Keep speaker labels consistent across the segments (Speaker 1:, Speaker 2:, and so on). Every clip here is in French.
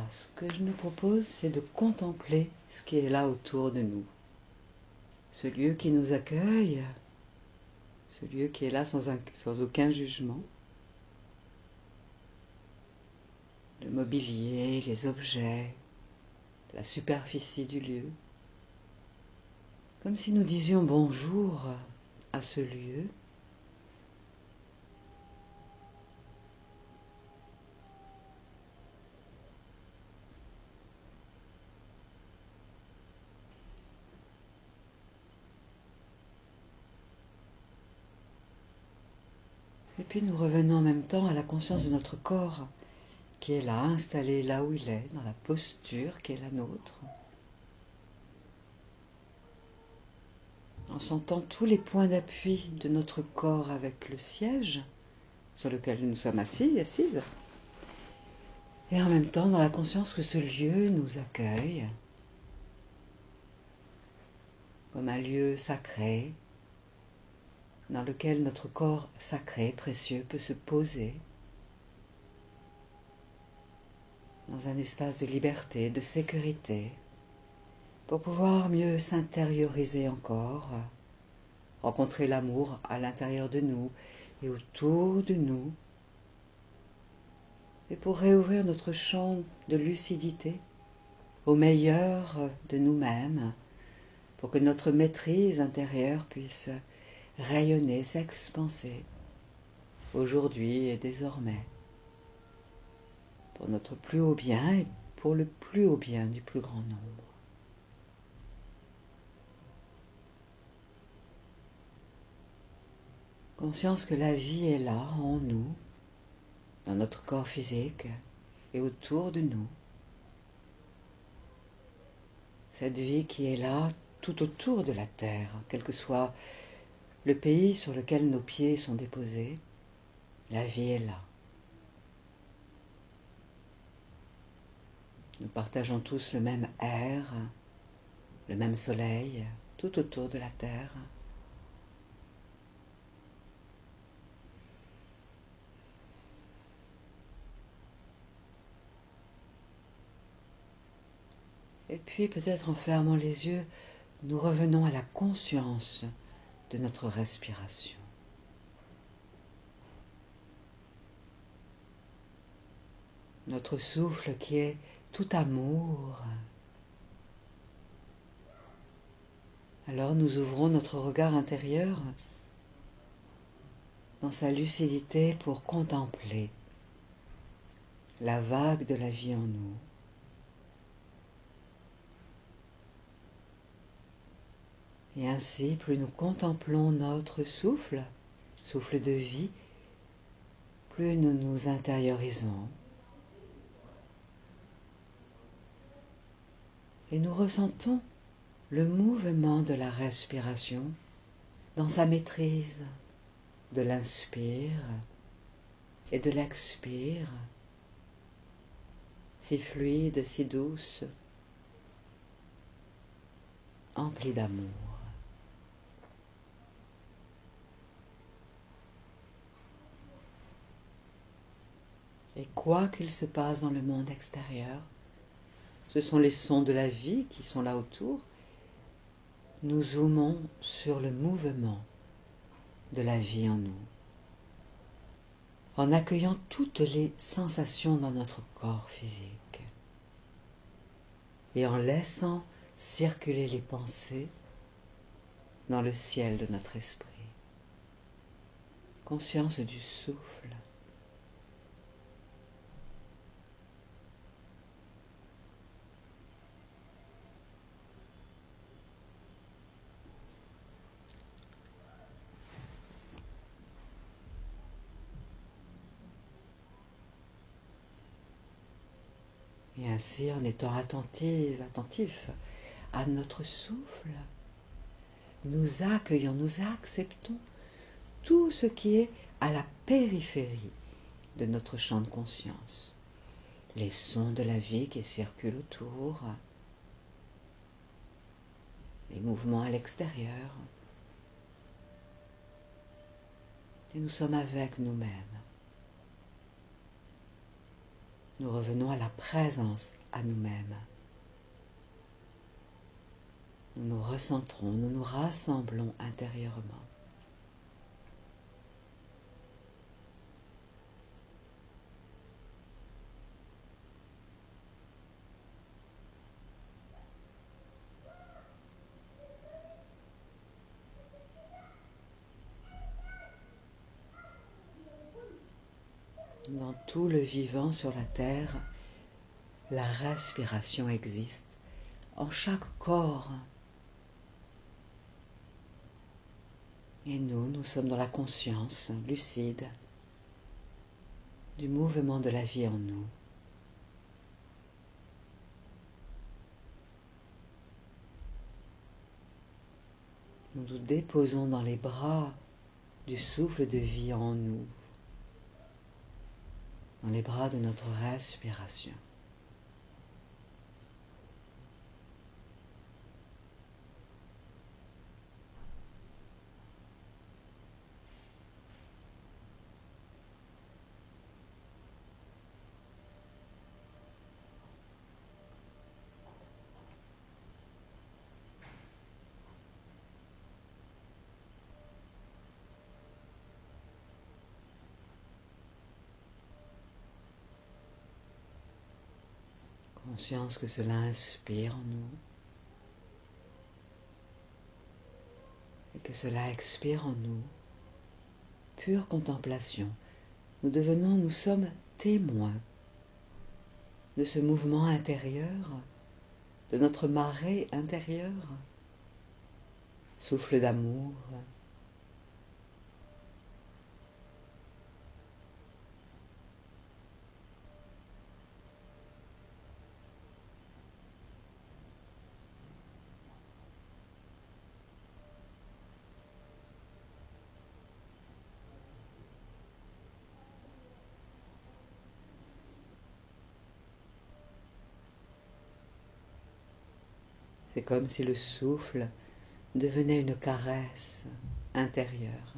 Speaker 1: ce que je nous propose, c'est de contempler ce qui est là autour de nous. Ce lieu qui nous accueille, ce lieu qui est là sans aucun jugement. Le mobilier, les objets, la superficie du lieu. Comme si nous disions bonjour à ce lieu. Et puis nous revenons en même temps à la conscience de notre corps, qui est là, installé là où il est, dans la posture qui est la nôtre. En sentant tous les points d'appui de notre corps avec le siège sur lequel nous sommes assises. Et en même temps dans la conscience que ce lieu nous accueille comme un lieu sacré dans lequel notre corps sacré, précieux, peut se poser dans un espace de liberté, de sécurité, pour pouvoir mieux s'intérioriser encore, rencontrer l'amour à l'intérieur de nous et autour de nous, et pour réouvrir notre champ de lucidité au meilleur de nous-mêmes, pour que notre maîtrise intérieure puisse rayonner, s'expanser, aujourd'hui et désormais, pour notre plus haut bien et pour le plus haut bien du plus grand nombre. Conscience que la vie est là, en nous, dans notre corps physique et autour de nous. Cette vie qui est là tout autour de la terre, quel que soit le pays sur lequel nos pieds sont déposés, la vie est là. Nous partageons tous le même air, le même soleil, tout autour de la terre. Et puis peut-être en fermant les yeux, nous revenons à la conscience de notre respiration. Notre souffle qui est tout amour. Alors nous ouvrons notre regard intérieur dans sa lucidité pour contempler la vague de la vie en nous. Et ainsi, plus nous contemplons notre souffle, souffle de vie, plus nous nous intériorisons. Et nous ressentons le mouvement de la respiration dans sa maîtrise de l'inspire et de l'expire, si fluide, si douce, emplie d'amour. Et quoi qu'il se passe dans le monde extérieur, ce sont les sons de la vie qui sont là autour. Nous zoomons sur le mouvement de la vie en nous, en accueillant toutes les sensations dans notre corps physique et en laissant circuler les pensées dans le ciel de notre esprit. Conscience du souffle. Et ainsi, en étant attentif à notre souffle, nous accueillons, nous acceptons tout ce qui est à la périphérie de notre champ de conscience. Les sons de la vie qui circulent autour, les mouvements à l'extérieur. Et nous sommes avec nous-mêmes. Nous revenons à la présence, à nous-mêmes. Nous nous recentrons, nous nous rassemblons intérieurement. Dans tout le vivant sur la terre, la respiration existe en chaque corps. Et nous sommes dans la conscience lucide du mouvement de la vie en nous. Nous nous déposons dans les bras du souffle de vie en nous, dans les bras de notre respiration. Conscience que cela inspire en nous et que cela expire en nous. Pure contemplation. Nous sommes témoins de ce mouvement intérieur, de notre marée intérieure. Souffle d'amour. C'est comme si le souffle devenait une caresse intérieure.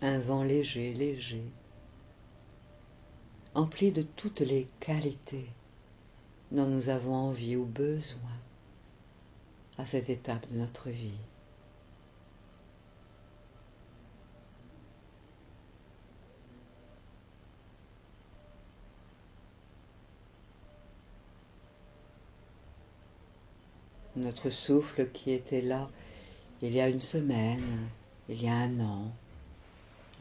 Speaker 1: Un vent léger, léger, empli de toutes les qualités dont nous avons envie ou besoin à cette étape de notre vie. Notre souffle qui était là il y a une semaine, il y a un an,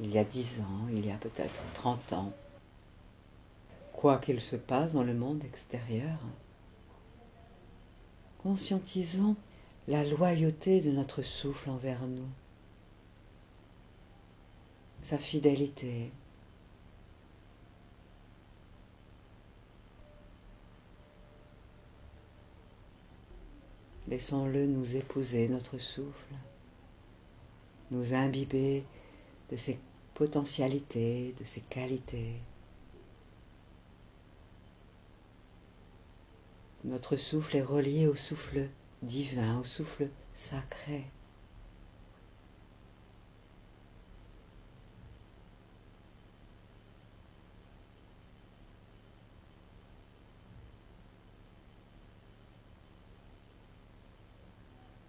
Speaker 1: il y a 10 ans, il y a peut-être 30 ans. Quoi qu'il se passe dans le monde extérieur, conscientisons la loyauté de notre souffle envers nous, sa fidélité. Laissons-le nous épouser, notre souffle, nous imbiber de ses potentialités, de ses qualités. Notre souffle est relié au souffle divin, au souffle sacré.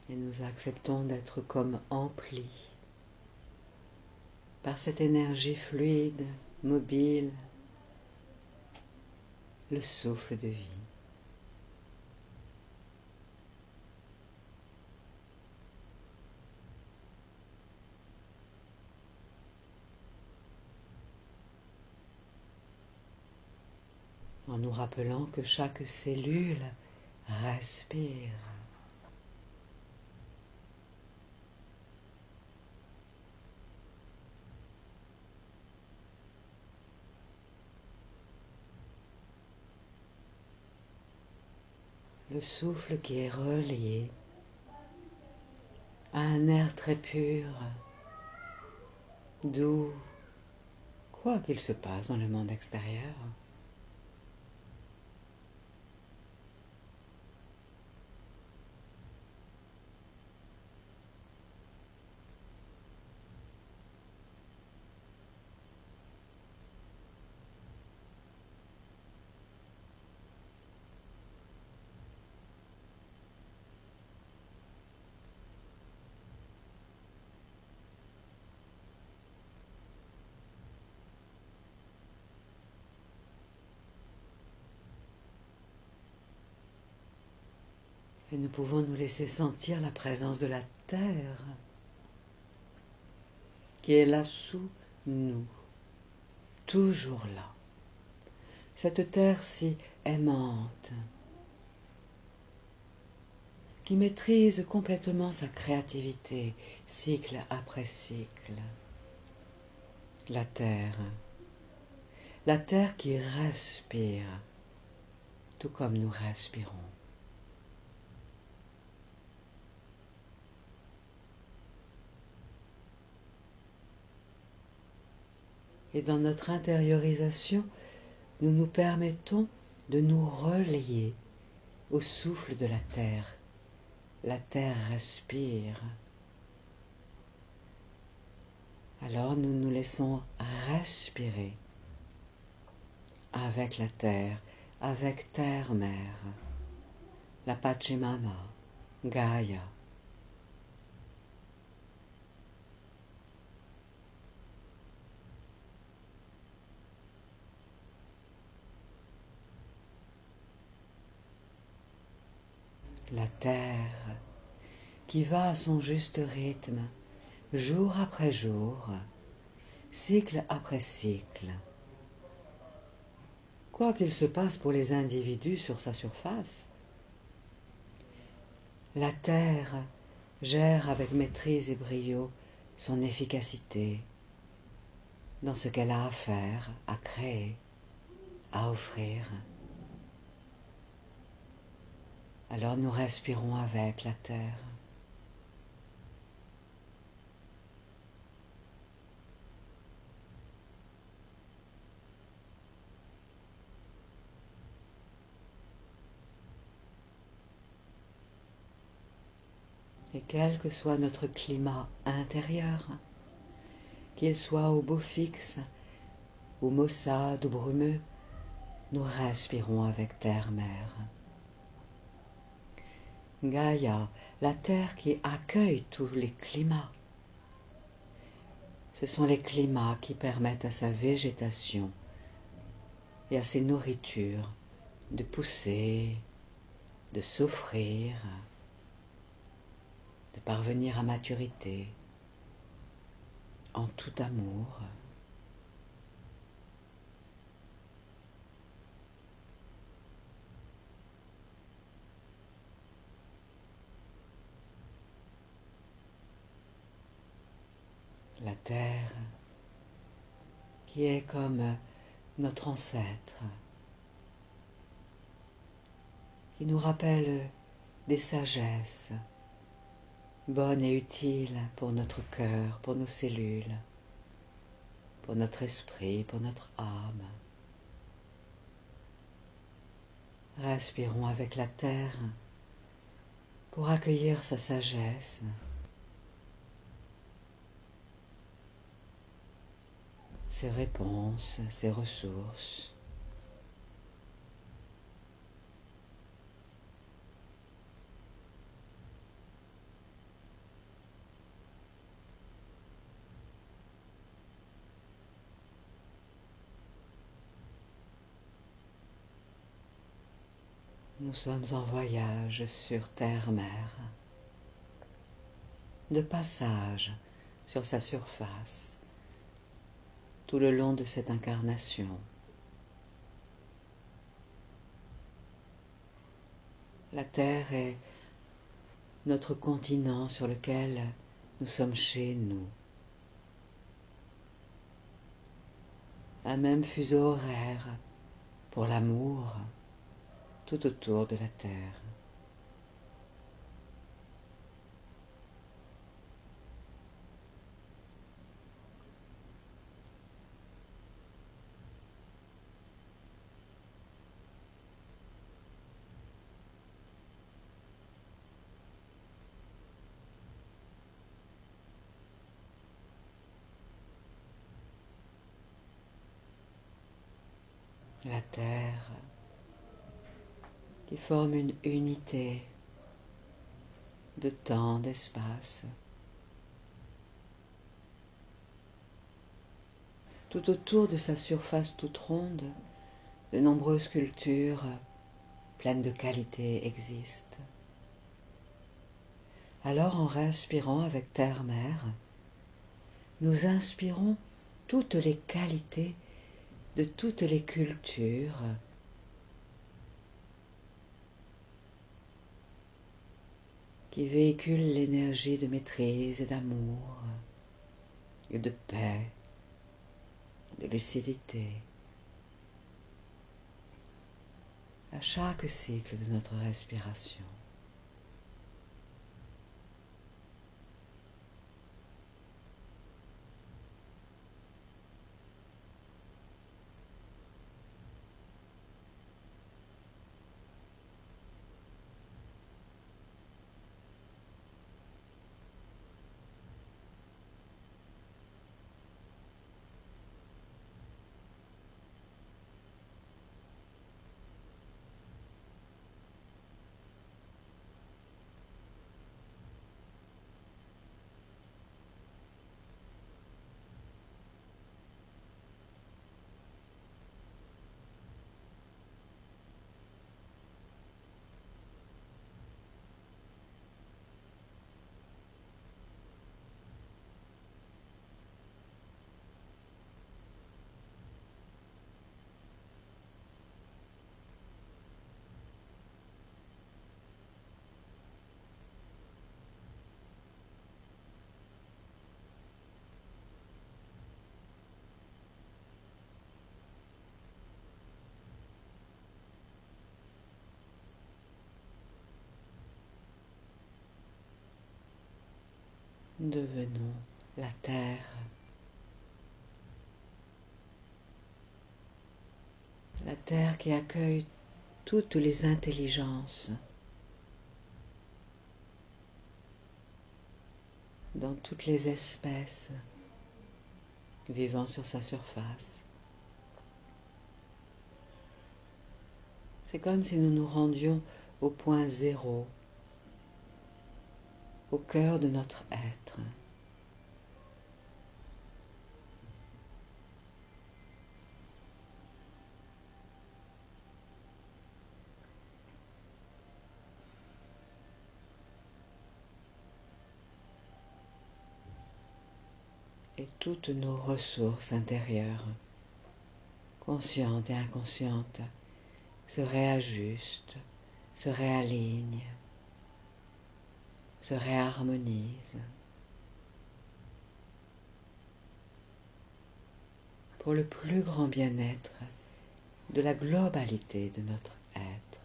Speaker 1: Et nous acceptons d'être comme emplis par cette énergie fluide, mobile, le souffle de vie. En nous rappelant que chaque cellule respire. Le souffle qui est relié à un air très pur, doux, quoi qu'il se passe dans le monde extérieur. Et nous pouvons nous laisser sentir la présence de la terre qui est là sous nous, toujours là. Cette terre si aimante, qui maîtrise complètement sa créativité, cycle après cycle. La terre qui respire, tout comme nous respirons. Et dans notre intériorisation, nous nous permettons de nous relier au souffle de la terre. La terre respire. Alors nous nous laissons respirer avec la terre, avec terre-mère, la Pachamama, Gaïa. La terre qui va à son juste rythme, jour après jour, cycle après cycle. Quoi qu'il se passe pour les individus sur sa surface, la terre gère avec maîtrise et brio son efficacité dans ce qu'elle a à faire, à créer, à offrir. Alors nous respirons avec la terre. Et quel que soit notre climat intérieur, qu'il soit au beau fixe, ou maussade ou brumeux, nous respirons avec terre-mère. Gaïa, la terre qui accueille tous les climats. Ce sont les climats qui permettent à sa végétation et à ses nourritures de pousser, de s'offrir, de parvenir à maturité en tout amour. La terre qui est comme notre ancêtre, qui nous rappelle des sagesses bonnes et utiles pour notre cœur, pour nos cellules, pour notre esprit, pour notre âme. Respirons avec la terre pour accueillir sa sagesse, ses réponses, ses ressources. Nous sommes en voyage sur terre-mère, de passage sur sa surface, tout le long de cette incarnation. La Terre est notre continent sur lequel nous sommes chez nous. Un même fuseau horaire pour l'amour tout autour de la Terre. La Terre qui forme une unité de temps, d'espace. Tout autour de sa surface toute ronde, de nombreuses cultures pleines de qualité existent. Alors en respirant avec terre-mer, nous inspirons toutes les qualités de toutes les cultures qui véhiculent l'énergie de maîtrise et d'amour et de paix, de lucidité. À chaque cycle de notre respiration. Devenons la terre, qui accueille toutes les intelligences dans toutes les espèces vivant sur sa surface. C'est comme si nous nous rendions au point zéro, au cœur de notre être. Et toutes nos ressources intérieures, conscientes et inconscientes, se réajustent, se réalignent, se réharmonisent pour le plus grand bien-être de la globalité de notre être.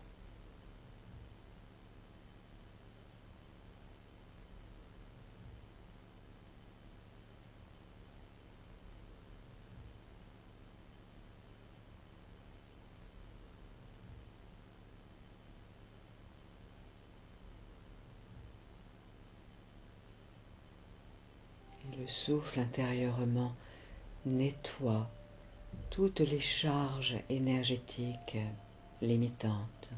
Speaker 1: Et le souffle intérieurement nettoie toutes les charges énergétiques limitantes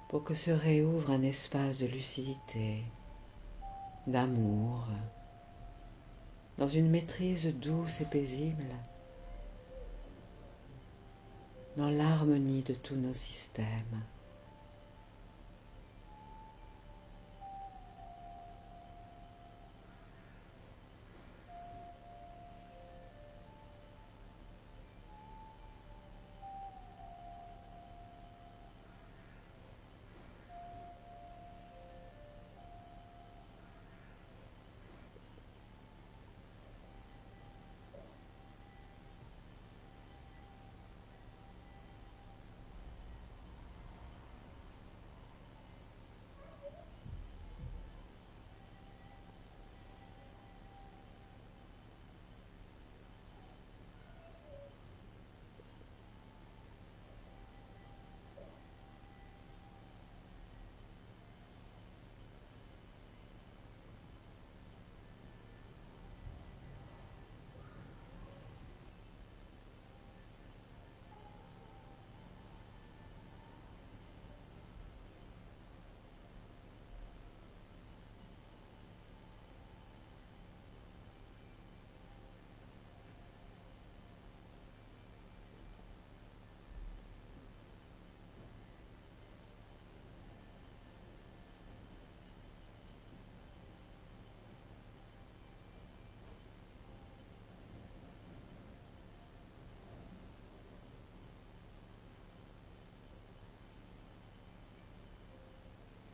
Speaker 1: pour que se réouvre un espace de lucidité, d'amour, dans une maîtrise douce et paisible, dans l'harmonie de tous nos systèmes.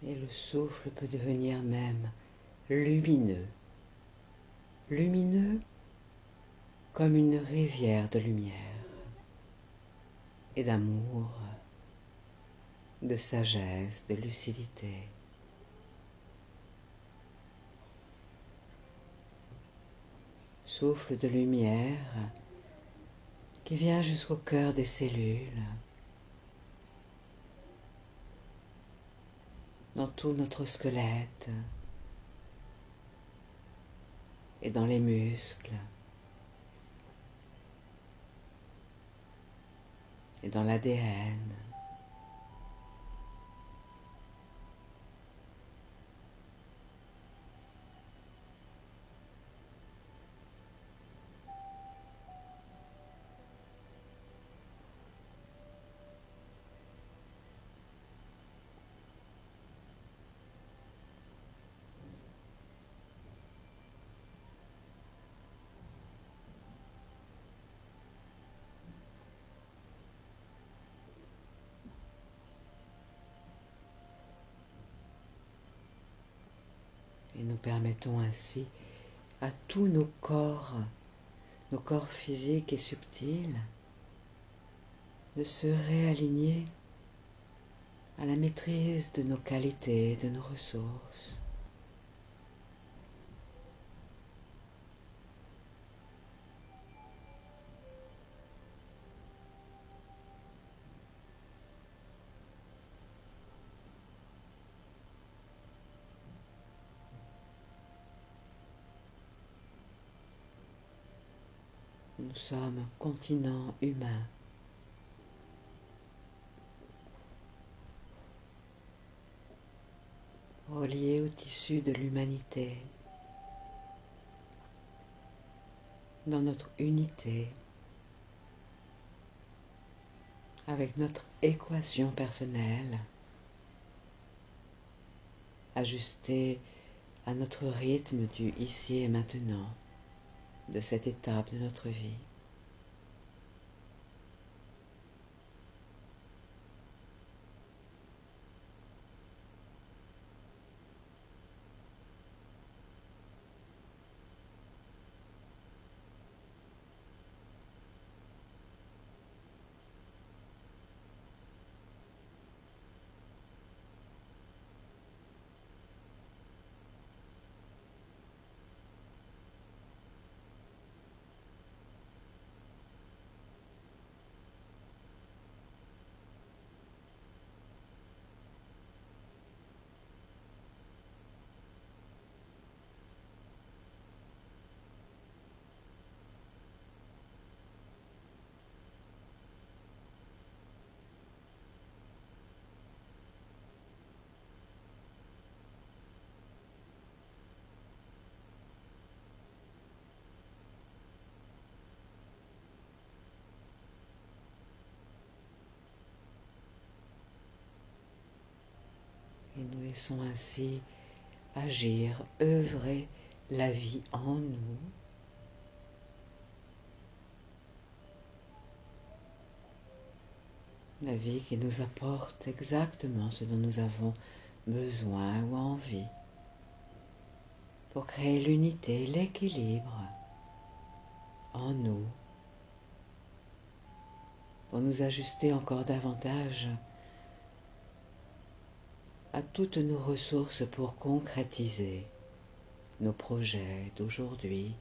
Speaker 1: Et le souffle peut devenir même lumineux, lumineux comme une rivière de lumière et d'amour, de sagesse, de lucidité. Souffle de lumière qui vient jusqu'au cœur des cellules, dans tout notre squelette et dans les muscles et dans l'ADN. Et nous permettons ainsi à tous nos corps physiques et subtils, de se réaligner à la maîtrise de nos qualités, de nos ressources. Nous sommes un continent humain. Relié au tissu de l'humanité, dans notre unité, avec notre équation personnelle, ajustée à notre rythme du ici et maintenant, de cette étape de notre vie. Et nous laissons ainsi agir, œuvrer la vie en nous, la vie qui nous apporte exactement ce dont nous avons besoin ou envie pour créer l'unité, l'équilibre en nous, pour nous ajuster encore davantage à toutes nos ressources pour concrétiser nos projets d'aujourd'hui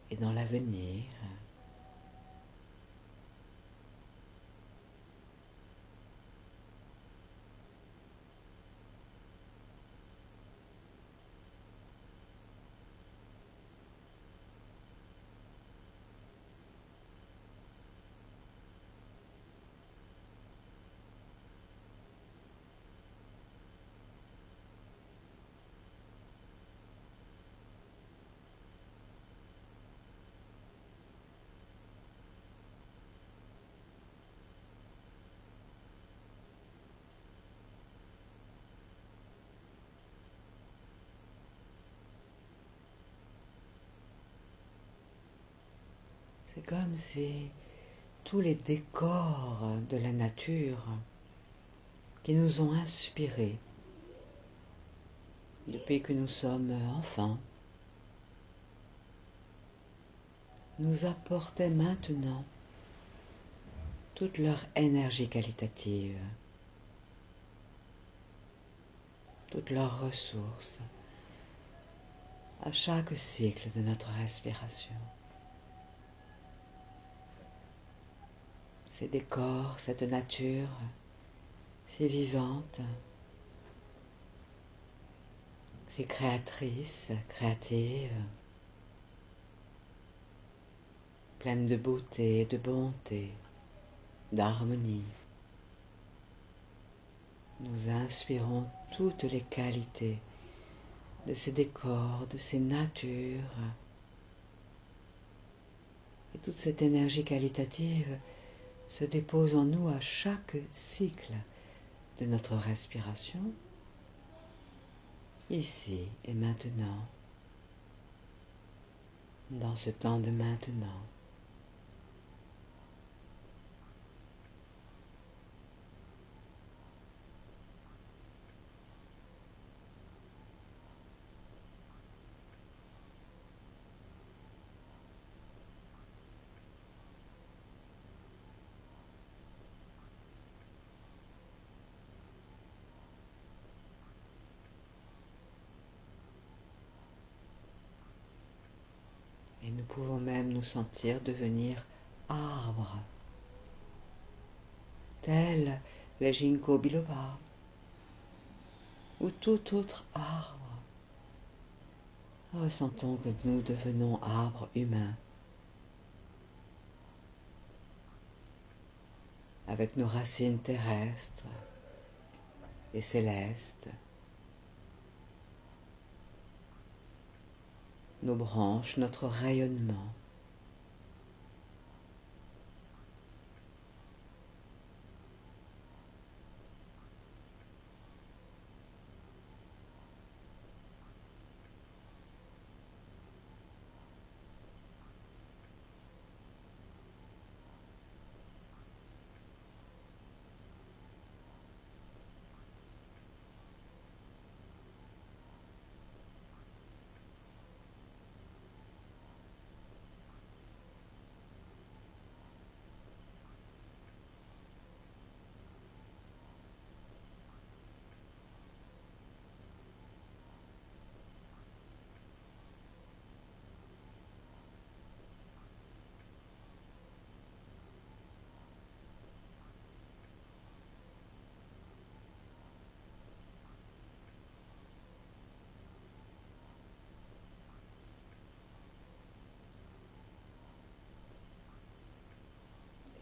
Speaker 1: et dans l'avenir. C'est comme si tous les décors de la nature qui nous ont inspirés depuis que nous sommes enfants, nous apportaient maintenant toute leur énergie qualitative, toutes leurs ressources à chaque cycle de notre respiration. Ces décors, cette nature, si vivante, si créatrice, créative, pleine de beauté, de bonté, d'harmonie. Nous inspirons toutes les qualités de ces décors, de ces natures. Et toute cette énergie qualitative se dépose en nous à chaque cycle de notre respiration, ici et maintenant, dans ce temps de maintenant. Et nous pouvons même nous sentir devenir arbres, tels les ginkgo biloba ou tout autre arbre. Ressentons que nous devenons arbres humains, avec nos racines terrestres et célestes, nos branches, notre rayonnement.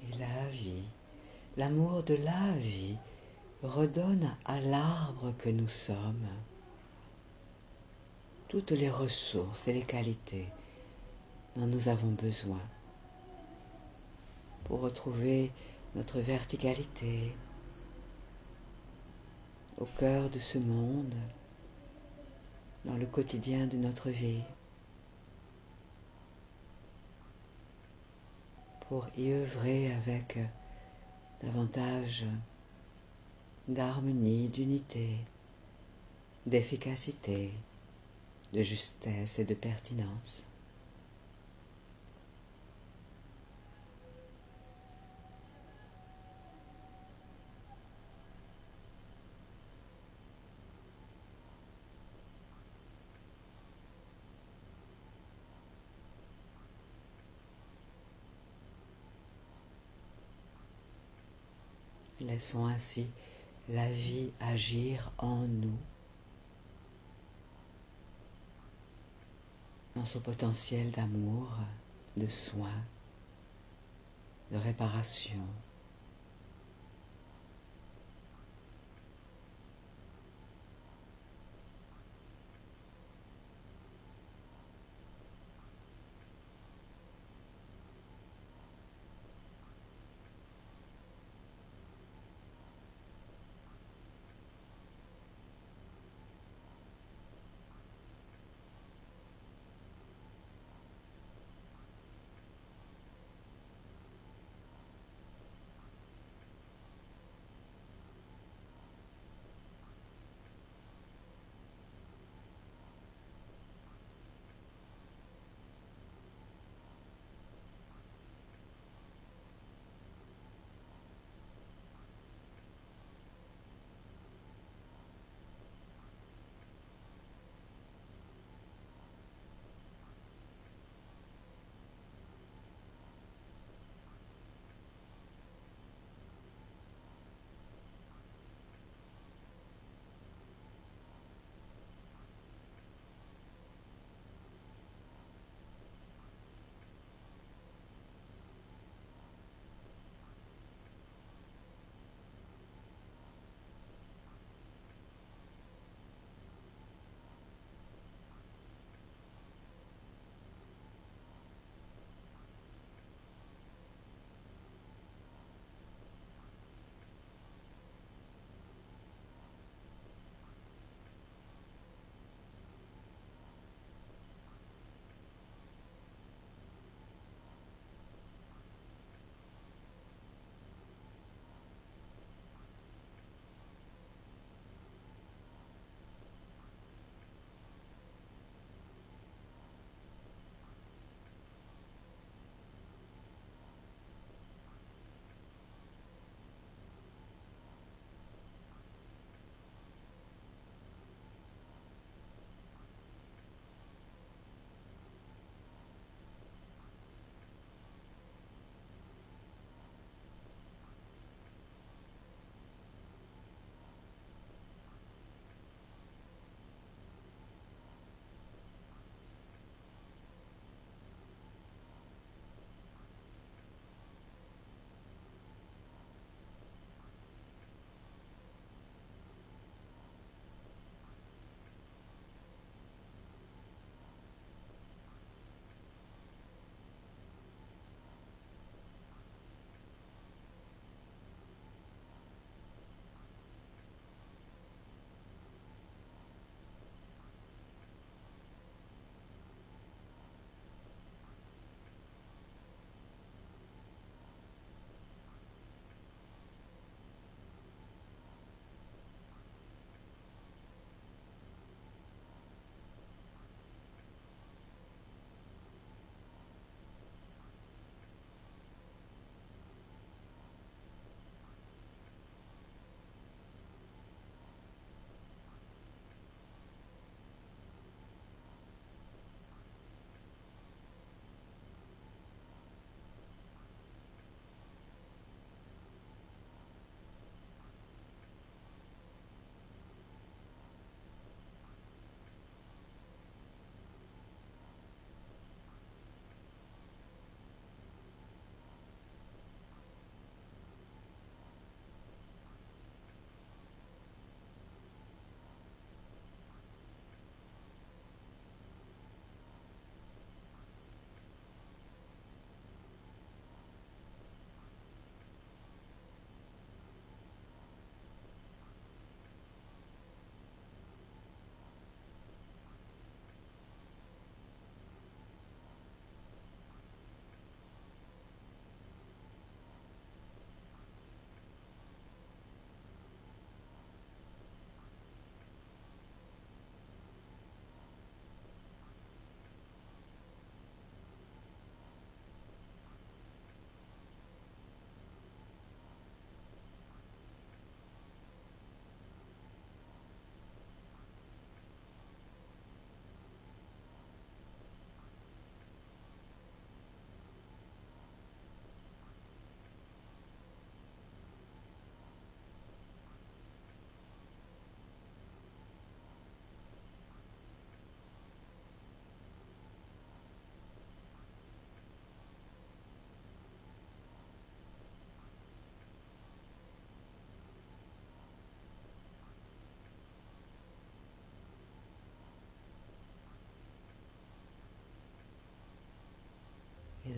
Speaker 1: Et la vie, l'amour de la vie, redonne à l'arbre que nous sommes toutes les ressources et les qualités dont nous avons besoin pour retrouver notre verticalité au cœur de ce monde, dans le quotidien de notre vie, pour y œuvrer avec davantage d'harmonie, d'unité, d'efficacité, de justesse et de pertinence. Laissons ainsi la vie agir en nous, dans son potentiel d'amour, de soin, de réparation.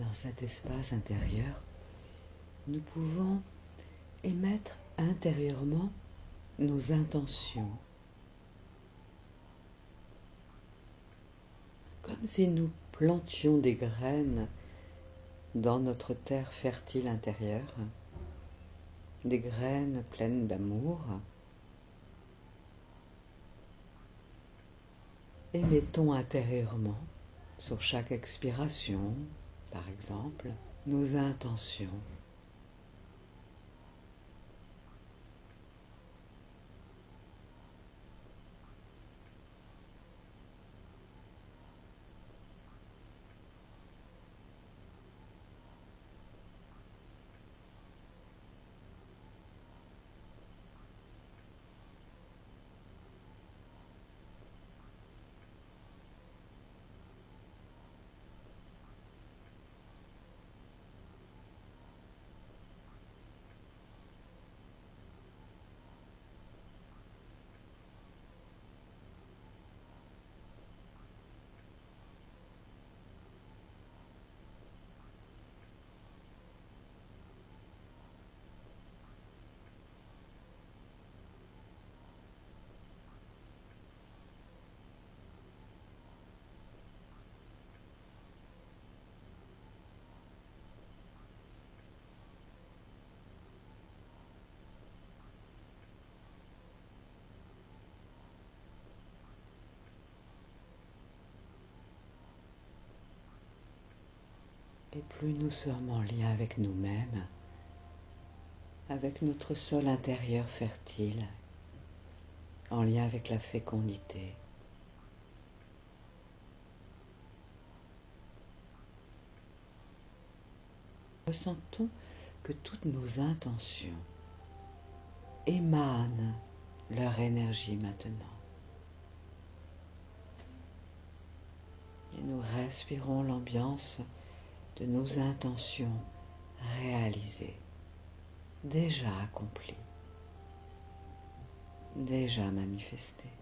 Speaker 1: dans cet espace intérieur, nous pouvons émettre intérieurement nos intentions, comme si nous plantions des graines dans notre terre fertile intérieure, des graines pleines d'amour. Émettons intérieurement, sur chaque expiration, par exemple, nos intentions. Et plus nous sommes en lien avec nous-mêmes, avec notre sol intérieur fertile, en lien avec la fécondité, ressentons que toutes nos intentions émanent leur énergie maintenant. Et nous respirons l'ambiance de nos intentions réalisées, déjà accomplies, déjà manifestées.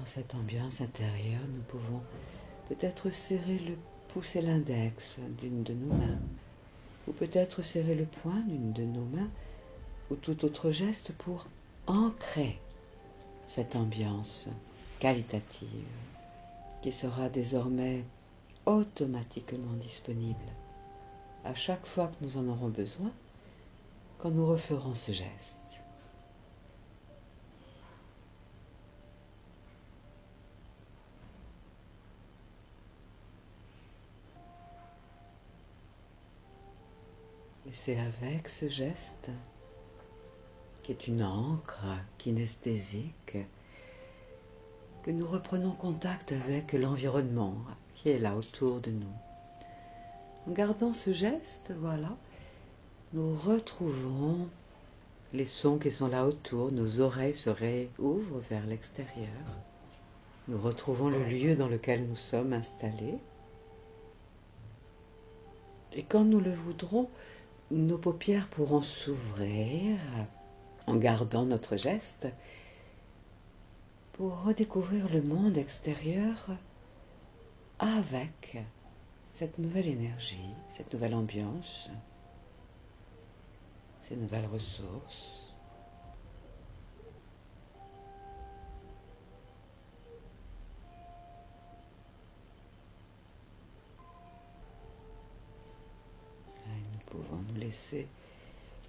Speaker 1: dans cette ambiance intérieure, nous pouvons peut-être serrer le pouce et l'index d'une de nos mains, ou peut-être serrer le poing d'une de nos mains, ou tout autre geste pour ancrer cette ambiance qualitative qui sera désormais automatiquement disponible à chaque fois que nous en aurons besoin quand nous referons ce geste. Et c'est avec ce geste, qui est une ancre kinesthésique, que nous reprenons contact avec l'environnement qui est là autour de nous. En gardant ce geste, voilà, nous retrouvons les sons qui sont là autour, nos oreilles se réouvrent vers l'extérieur. Nous retrouvons le lieu dans lequel nous sommes installés. Et quand nous le voudrons, nos paupières pourront s'ouvrir en gardant notre geste pour redécouvrir le monde extérieur avec cette nouvelle énergie, cette nouvelle ambiance, ces nouvelles ressources. Et nous pouvons nous laisser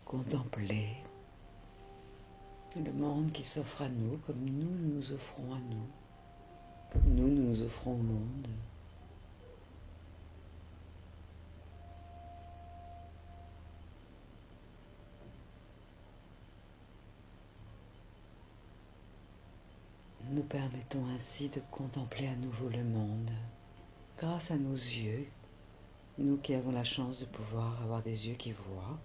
Speaker 1: contempler le monde qui s'offre à nous comme nous nous offrons à nous, comme nous nous offrons au monde. Nous permettons ainsi de contempler à nouveau le monde grâce à nos yeux, nous qui avons la chance de pouvoir avoir des yeux qui voient.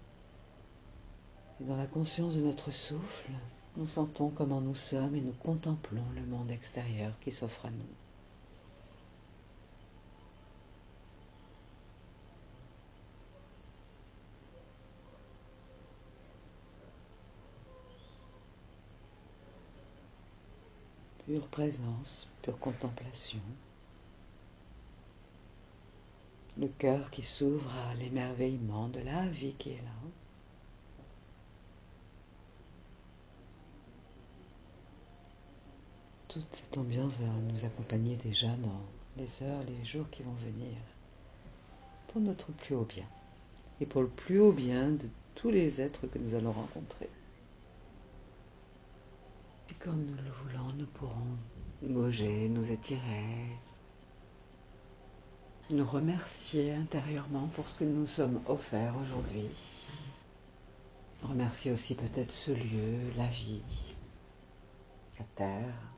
Speaker 1: Et dans la conscience de notre souffle, nous sentons comment nous sommes et nous contemplons le monde extérieur qui s'offre à nous. Pure présence, pure contemplation. Le cœur qui s'ouvre à l'émerveillement de la vie qui est là. Toute cette ambiance va nous accompagner déjà dans les heures, les jours qui vont venir, pour notre plus haut bien, et pour le plus haut bien de tous les êtres que nous allons rencontrer. Et comme nous le voulons, nous pourrons nous bouger, nous étirer, nous remercier intérieurement pour ce que nous sommes offerts aujourd'hui. Remercier aussi peut-être ce lieu, la vie, la terre,